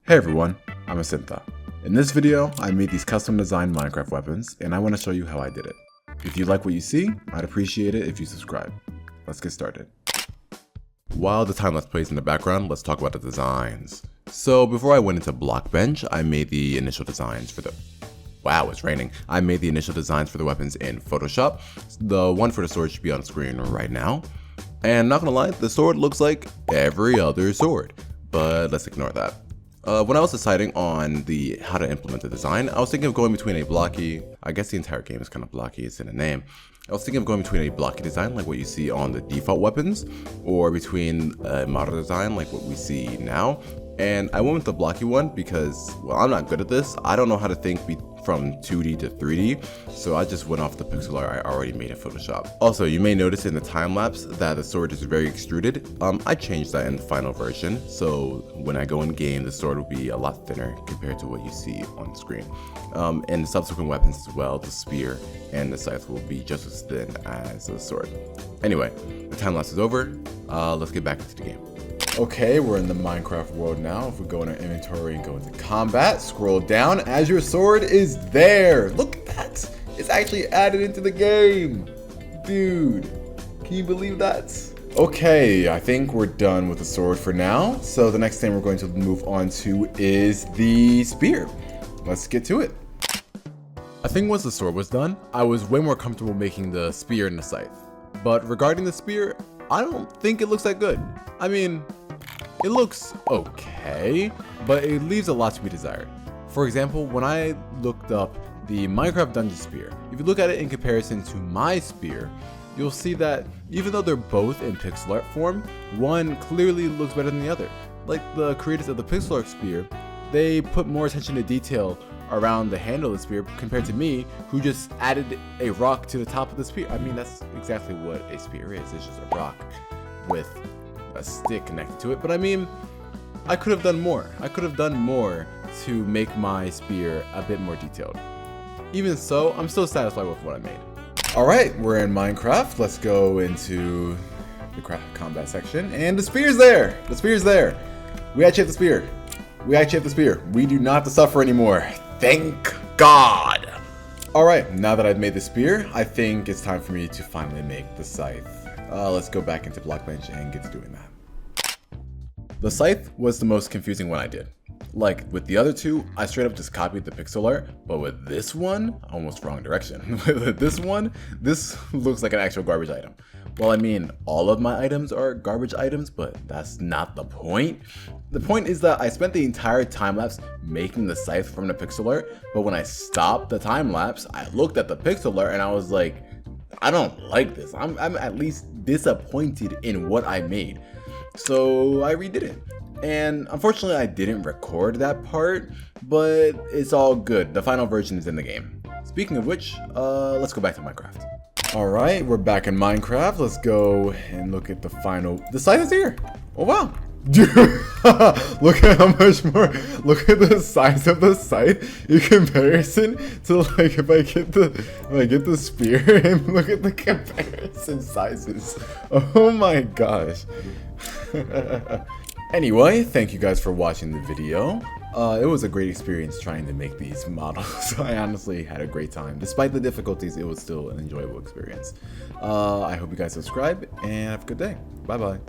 Hey everyone, I'm Asintha. In this video, I made these custom designed Minecraft weapons, and I want to show you how I did it. If you like what you see, I'd appreciate it if you subscribe. Let's get started. While the time-lapse plays in the background, let's talk about the designs. So before I went into Blockbench, I made the initial designs for the... Wow, it's raining. I made the initial designs for the weapons in Photoshop. The one for the sword should be on screen right now. And not gonna lie, the sword looks like every other sword, but let's ignore that. When I was deciding on how to implement the design, I was thinking of going between a blocky, I guess the entire game is kind of blocky, it's in the name. I was thinking of going between a blocky design like what you see on the default weapons, or between a model design like what we see now. And I went with the blocky one because, well, I'm not good at this. I don't know how to think from 2D to 3D, so I just went off the pixel art I already made in Photoshop. Also, you may notice in the time-lapse that the sword is very extruded. I changed that in the final version, so when I go in game, the sword will be a lot thinner compared to what you see on screen. And the subsequent weapons as well, the spear and the scythe will be just as thin as the sword. Anyway, the time-lapse is over. Let's get back into the game. Okay, we're in the Minecraft world now. If we go in our inventory and go into combat, scroll down as your sword is there. Look at that. It's actually added into the game. Dude, can you believe that? Okay, I think we're done with the sword for now. So the next thing we're going to move on to is the spear. Let's get to it. I think once the sword was done, I was way more comfortable making the spear and the scythe. But regarding the spear, I don't think it looks that good. I mean, it looks okay, but it leaves a lot to be desired. For example, when I looked up the Minecraft Dungeon Spear, if you look at it in comparison to my spear, you'll see that even though they're both in pixel art form, one clearly looks better than the other. Like the creators of the pixel art spear, they put more attention to detail around the handle of the spear compared to me, who just added a rock to the top of the spear. I mean, that's exactly what a spear is. It's just a rock with a stick connected to it. But I mean, I could have done more. I could have done more to make my spear a bit more detailed. Even so, I'm still satisfied with what I made. All right, we're in Minecraft. Let's go into the combat section, and the spear's there. The spear's there. We actually have the spear. We actually have the spear. We do not have to suffer anymore. Thank God. All right, now that I've made the spear, I think it's time for me to finally make the scythe. Let's go back into Blockbench and get to doing that. The scythe was the most confusing one I did. Like with the other two, I straight up just copied the pixel art, but with this one, almost wrong direction. With this one, this looks like an actual garbage item. Well, I mean, all of my items are garbage items, but that's not the point. The point is that I spent the entire time-lapse making the scythe from the pixel art, but when I stopped the time-lapse, I looked at the pixel art and I was like, I don't like this. I'm at least disappointed in what I made. So I redid it. And unfortunately, I didn't record that part, but it's all good. The final version is in the game. Speaking of which, let's go back to Minecraft. All right, we're back in Minecraft. Let's go and look at the final. The scythe is here. Oh wow. Dude, look at how much more. Look at the size of the scythe in comparison to like if I get the spear and look at the comparison sizes. Oh my gosh. Anyway, thank you guys for watching the video. It was a great experience trying to make these models. I honestly had a great time. Despite the difficulties, it was still an enjoyable experience. I hope you guys subscribe and have a good day. Bye bye.